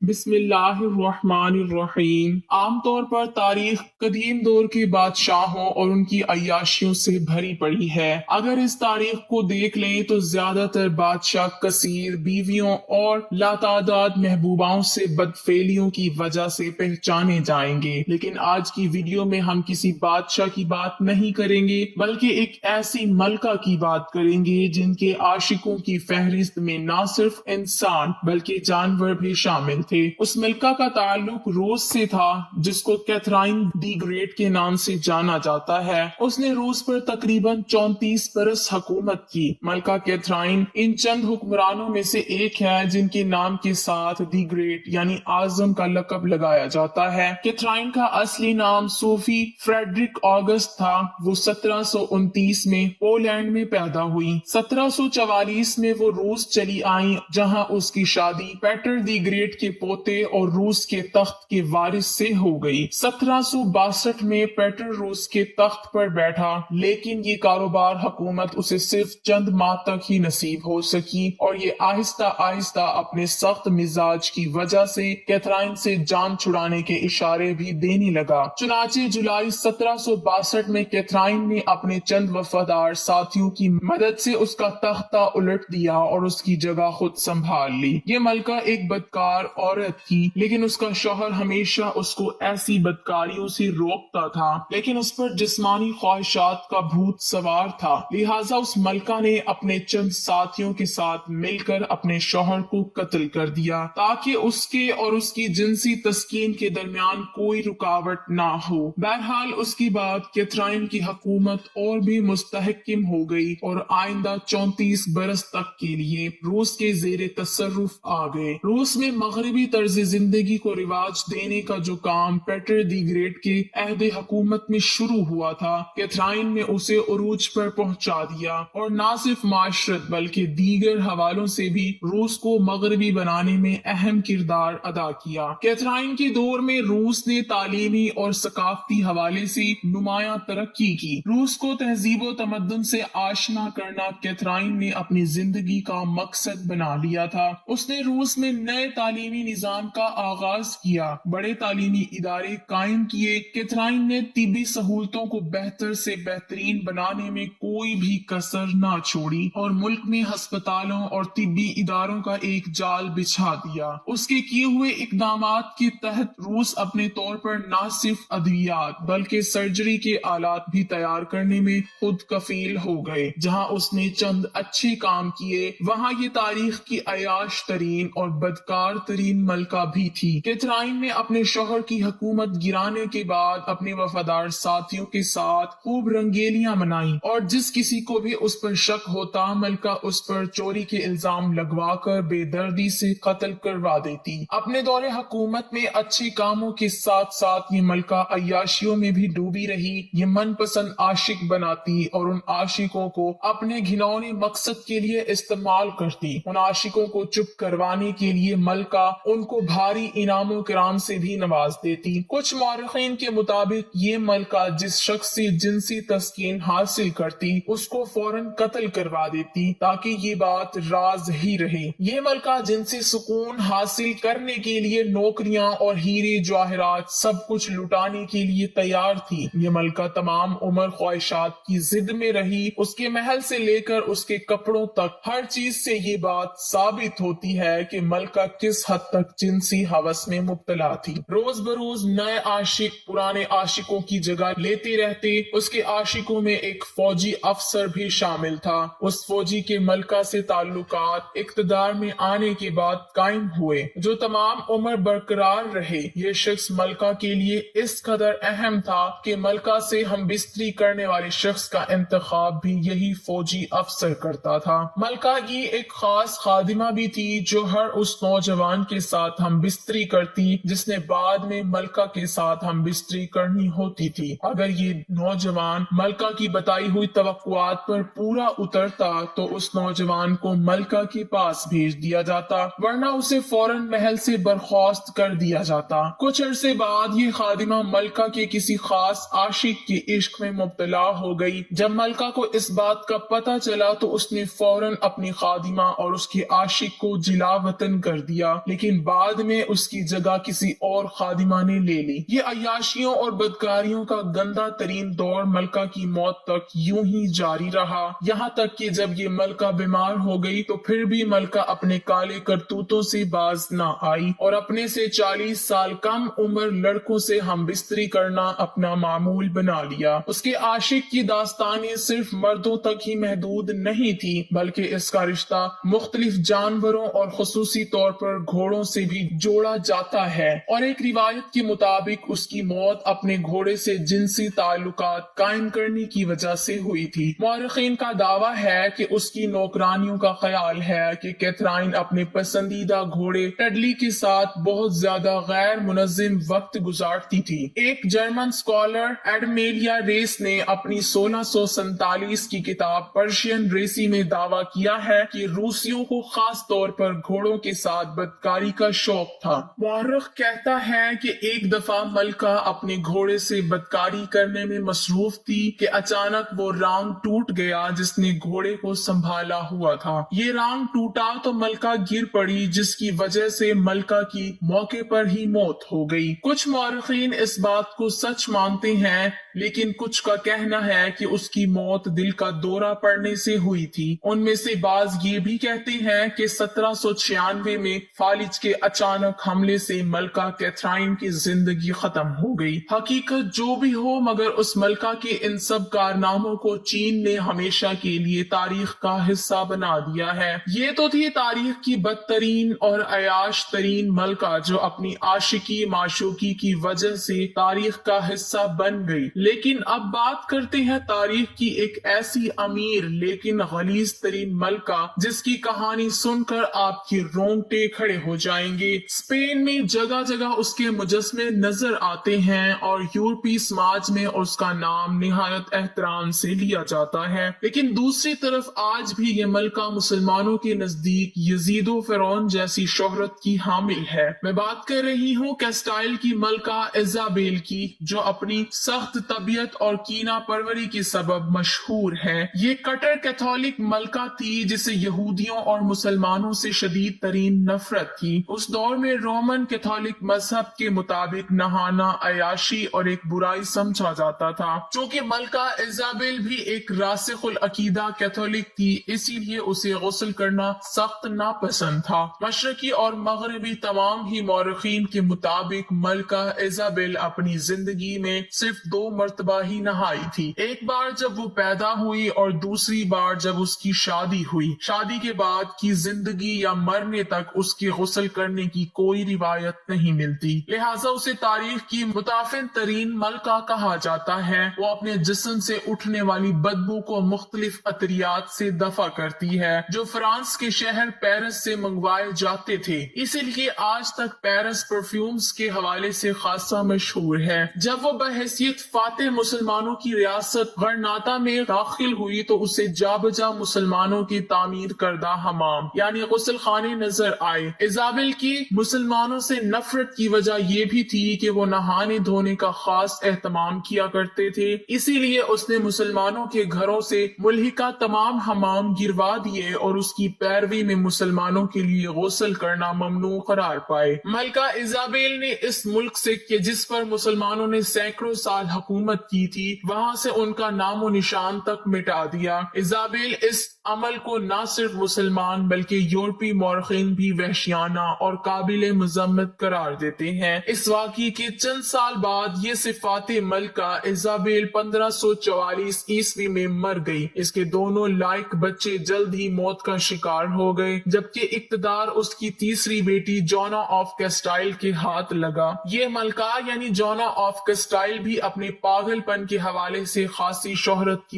بسم اللہ الرحمن الرحیم۔ عام طور پر تاریخ قدیم دور کے بادشاہوں اور ان کی عیاشیوں سے بھری پڑی ہے۔ اگر اس تاریخ کو دیکھ لیں تو زیادہ تر بادشاہ کثیر بیویوں اور لاتعداد محبوباؤں سے بدفعلیوں کی وجہ سے پہچانے جائیں گے، لیکن آج کی ویڈیو میں ہم کسی بادشاہ کی بات نہیں کریں گے بلکہ ایک ایسی ملکہ کی بات کریں گے جن کے عاشقوں کی فہرست میں نہ صرف انسان بلکہ جانور بھی شامل تھے۔ اس ملکہ کا تعلق روس سے تھا جس کو کیتھرائن دی گریٹ کے نام سے جانا جاتا ہے۔ اس نے روس پر تقریباً 34 برس حکومت کی۔ ملکہ کیتھرائن ان چند حکمرانوں میں سے ایک ہے جن کے نام کے ساتھ دی گریٹ یعنی اعظم کا لقب لگایا جاتا ہے۔ کیتھرائن کا اصلی نام صوفی فریڈرک آگسٹ تھا۔ وہ 1729 میں پولینڈ میں پیدا ہوئی۔ 1744 میں وہ روس چلی آئیں جہاں اس کی شادی پیٹر دی گریٹ کے پوتے اور روس کے تخت کے وارث سے ہو گئی۔ 1762 میں پیٹر روس کے تخت پر بیٹھا، لیکن یہ کاروبار حکومت اسے صرف چند ماہ تک ہی نصیب ہو سکی اور یہ آہستہ آہستہ اپنے سخت مزاج کی وجہ سے کیتھرائن سے جان چھڑانے کے اشارے بھی دینے لگا۔ چنانچہ جولائی 1762 میں کیتھرائن نے اپنے چند وفادار ساتھیوں کی مدد سے اس کا تختہ الٹ دیا اور اس کی جگہ خود سنبھال لی۔ یہ ملکہ ایک بدکار عورت تھی، لیکن اس کا شوہر ہمیشہ اس کو ایسی بدکاریوں سے روکتا تھا، لیکن اس پر جسمانی خواہشات کا بھوت سوار تھا۔ لہٰذا اس ملکہ نے اپنے چند ساتھیوں کے ساتھ مل کر اپنے شوہر کو قتل کر دیا تاکہ اس کے اور اس کی جنسی تسکین کے درمیان کوئی رکاوٹ نہ ہو۔ بہرحال اس کے بعد کیتھرائن کی حکومت اور بھی مستحکم ہو گئی اور آئندہ 34 برس تک کے لیے روس کے زیر تصرف آ گئے۔ روس میں مغربی طرز زندگی کو رواج دینے کا جو کام پیٹر دی گریٹ کے عہد حکومت میں شروع ہوا تھا، کیتھرائن نے اسے عروج پر پہنچا دیا اور نہ صرف معاشرت بلکہ دیگر حوالوں سے بھی روس کو مغربی بنانے میں اہم کردار ادا کیا۔ کیتھرائن کے دور میں روس نے تعلیمی اور ثقافتی حوالے سے نمایاں ترقی کی۔ روس کو تہذیب و تمدن سے آشنا کرنا کیتھرائن نے اپنی زندگی کا مقصد بنا لیا تھا۔ اس نے روس میں نئے تعلیمی نظام کا آغاز کیا، بڑے تعلیمی ادارے قائم کیے۔ کیتھرائن نے طبی سہولتوں کو بہتر سے بہترین بنانے میں کوئی بھی کسر نہ چھوڑی اور ملک میں ہسپتالوں اور طبی اداروں کا ایک جال بچھا دیا۔ اس کے کیے ہوئے اقدامات کے تحت روس اپنے طور پر نہ صرف ادویات بلکہ سرجری کے آلات بھی تیار کرنے میں خود کفیل ہو گئے۔ جہاں اس نے چند اچھے کام کیے، وہاں یہ تاریخ کی عیاش ترین اور بدکار ترین ملکہ بھی تھی۔ کیتھرائن نے اپنے شوہر کی حکومت گرانے کے بعد اپنے وفادار ساتھیوں کے ساتھ خوب رنگیلیاں منائیں اور جس کسی کو بھی اس پر شک ہوتا، ملکہ اس پر چوری کے الزام لگوا کر بے دردی سے قتل کروا دیتی۔ اپنے دور حکومت میں اچھے کاموں کے ساتھ ساتھ یہ ملکہ عیاشیوں میں بھی ڈوبی رہی۔ یہ من پسند عاشق بناتی اور ان عاشقوں کو اپنے گھنونے مقصد کے لیے استعمال کرتی۔ ان عاشقوں کو چپ کروانے کے لیے ملکہ ان کو بھاری انعام و کرام سے بھی نواز دیتی۔ کچھ مورخین کے مطابق یہ ملکہ جس شخص سے جنسی تسکین حاصل کرتی اس کو فوراً قتل کروا دیتی تاکہ یہ بات راز ہی رہے۔ یہ ملکہ جنسی سکون حاصل کرنے کے لیے نوکریاں اور ہیرے جواہرات سب کچھ لٹانے کے لیے تیار تھی۔ یہ ملکہ تمام عمر خواہشات کی ضد میں رہی۔ اس کے محل سے لے کر اس کے کپڑوں تک ہر چیز سے یہ بات ثابت ہوتی ہے کہ ملکہ کس حد تک جنسی ہوس میں مبتلا تھی۔ روز بروز نئے عاشق پرانے عاشقوں کی جگہ لیتے رہتے۔ اس کے عاشقوں میں ایک فوجی افسر بھی شامل تھا۔ اس فوجی کے ملکہ سے تعلقات اقتدار میں آنے کے بعد قائم ہوئے جو تمام عمر برقرار رہے۔ یہ شخص ملکہ کے لیے اس قدر اہم تھا کہ ملکہ سے ہم بستری کرنے والے شخص کا انتخاب بھی یہی فوجی افسر کرتا تھا۔ ملکہ کی ایک خاص خادمہ بھی تھی جو ہر اس نوجوان کے ساتھ ہم بستری کرتی جس نے بعد میں ملکہ کے ساتھ ہم بستری کرنی ہوتی تھی۔ اگر یہ نوجوان ملکہ کی بتائی ہوئی توقعات پر پورا اترتا تو اس نوجوان کو ملکہ کے پاس بھیج دیا جاتا، ورنہ اسے فوراً محل سے برخاست کر دیا جاتا۔ کچھ عرصے بعد یہ خادمہ ملکہ کے کسی خاص عاشق کے عشق میں مبتلا ہو گئی۔ جب ملکہ کو اس بات کا پتہ چلا تو اس نے فوراً اپنی خادمہ اور اس کے عاشق کو جلا وطن کر دیا، لیکن لیکن بعد میں اس کی جگہ کسی اور خادمہ نے لے لی۔ یہ عیاشیوں اور بدکاریوں کا گندا ترین دور ملکہ کی موت تک یوں ہی جاری رہا، یہاں تک کہ جب یہ ملکہ بیمار ہو گئی تو پھر بھی ملکہ اپنے کالے کرتوتوں سے باز نہ آئی اور اپنے سے 40 سال کم عمر لڑکوں سے ہم بستری کرنا اپنا معمول بنا لیا۔ اس کے عاشق کی داستانیں صرف مردوں تک ہی محدود نہیں تھی، بلکہ اس کا رشتہ مختلف جانوروں اور خصوصی طور پر گھوڑوں سے بھی جوڑا جاتا ہے، اور ایک روایت کے مطابق اس کی موت اپنے گھوڑے سے جنسی تعلقات قائم کرنے کی وجہ سے ہوئی تھی۔ مورخین کا دعویٰ ہے کہ اس کی نوکرانیوں کا خیال ہے کہ کیتھرائن اپنے پسندیدہ گھوڑے ٹڈلی کے ساتھ بہت زیادہ غیر منظم وقت گزارتی تھی۔ ایک جرمن اسکالر ایڈمیلیا ریس نے اپنی 1647 کی کتاب پرشین ریسی میں دعویٰ کیا ہے کہ روسیوں کو خاص طور پر گھوڑوں کے ساتھ بدکاری کا شوق تھا۔ مورخ کہتا ہے کہ ایک دفعہ ملکہ اپنے گھوڑے سے بدکاری کرنے میں مصروف تھی کہ اچانک وہ رانگ ٹوٹ گیا جس نے گھوڑے کو سنبھالا ہوا تھا۔ یہ رانگ ٹوٹا تو ملکہ گر پڑی، جس کی وجہ سے ملکہ کی موقع پر ہی موت ہو گئی۔ کچھ مورخین اس بات کو سچ مانتے ہیں، لیکن کچھ کا کہنا ہے کہ اس کی موت دل کا دورہ پڑنے سے ہوئی تھی۔ ان میں سے بعض یہ بھی کہتے ہیں کہ 1796 میں فالج کے اچانک حملے سے ملکہ کیتھرائن کی زندگی ختم ہو گئی۔ حقیقت جو بھی ہو، مگر اس ملکہ کے ان سب کارناموں کو چین نے ہمیشہ کے لیے تاریخ کا حصہ بنا دیا ہے۔ یہ تو تھی تاریخ کی بدترین اور عیاش ترین ملکہ جو اپنی عاشقی معشوقی کی وجہ سے تاریخ کا حصہ بن گئی، لیکن اب بات کرتے ہیں تاریخ کی ایک ایسی امیر لیکن غلیظ ترین ملکہ جس کی کہانی سن کر آپ کے رونگٹے کھڑے ہو جائیں گے۔ اسپین میں جگہ جگہ اس کے مجسمے نظر آتے ہیں اور یورپی سماج میں اس کا نام نہایت احترام سے لیا جاتا ہے، لیکن دوسری طرف آج بھی یہ ملکہ مسلمانوں کے نزدیک یزید و فرعون جیسی شہرت کی حامل ہے۔ میں بات کر رہی ہوں کیسٹائل کی ملکہ ایزابیل کی، جو اپنی سخت طبیعت اور کینہ پروری کے سبب مشہور ہے۔ یہ کٹر کیتھولک ملکہ تھی جسے یہودیوں اور مسلمانوں سے شدید ترین نفرت تھی۔ اس دور میں رومن کیتھولک مذہب کے مطابق نہانا عیاشی اور ایک برائی سمجھا جاتا تھا۔ چونکہ ملکہ ایزابیل بھی ایک راسخ العقیدہ کیتھولک تھی، اسی لیے اسے غسل کرنا سخت ناپسند تھا۔ مشرقی اور مغربی تمام ہی مورخین کے مطابق ملکہ ایزابیل اپنی زندگی میں صرف 2 مرتبہ ہی نہائی تھی، ایک بار جب وہ پیدا ہوئی اور دوسری بار جب اس کی شادی ہوئی۔ شادی کے بعد کی زندگی یا مرنے تک اس کے غسل کرنے کی کوئی روایت نہیں ملتی، لہٰذا اسے تاریخ کی متعفن ترین ملکہ کہا جاتا ہے۔ وہ اپنے جسم سے اٹھنے والی بدبو کو مختلف عطریات سے دفع کرتی ہے جو فرانس کے شہر پیرس سے منگوائے جاتے تھے، اسی لیے آج تک پیرس پرفیومز کے حوالے سے خاصا مشہور ہے۔ جب وہ بحیثیت فاتح مسلمانوں کی ریاست غرناطہ میں داخل ہوئی تو اسے جا بجا مسلمانوں کی تعمیر کردہ حمام یعنی غسل خانے نظر آئے۔ ایزابیل کی مسلمانوں سے نفرت کی وجہ یہ بھی تھی کہ وہ نہانے دھونے کا خاص اہتمام کیا کرتے تھے، اسی لیے اس نے مسلمانوں کے گھروں سے ملحقہ تمام حمام گروا دیے اور اس کی پیروی میں مسلمانوں کے لیے غسل کرنا ممنوع قرار پائے۔ ملکہ ایزابیل نے اس ملک سے کہ جس پر مسلمانوں نے سینکڑوں سال حکومت کی تھی، وہاں سے ان کا نام و نشان تک مٹا دیا۔ ایزابیل اس عمل کو نہ صرف مسلمان بلکہ یورپی مورخین بھی وحشیانہ اور قابل مذمت قرار دیتے ہیں۔ اس واقعے کے چند سال بعد یہ صفات ملکہ ایزابیل 1544 عیسوی میں مر گئی۔ اس کے دونوں لائق بچے جلد ہی موت کا شکار ہو گئے، جبکہ اقتدار اس کی تیسری بیٹی جونا آف کیسٹائل کے ہاتھ لگا۔ یہ ملکہ یعنی جونا آف کیسٹائل بھی اپنے پاگل پن کے حوالے سے خاصی شہرت کی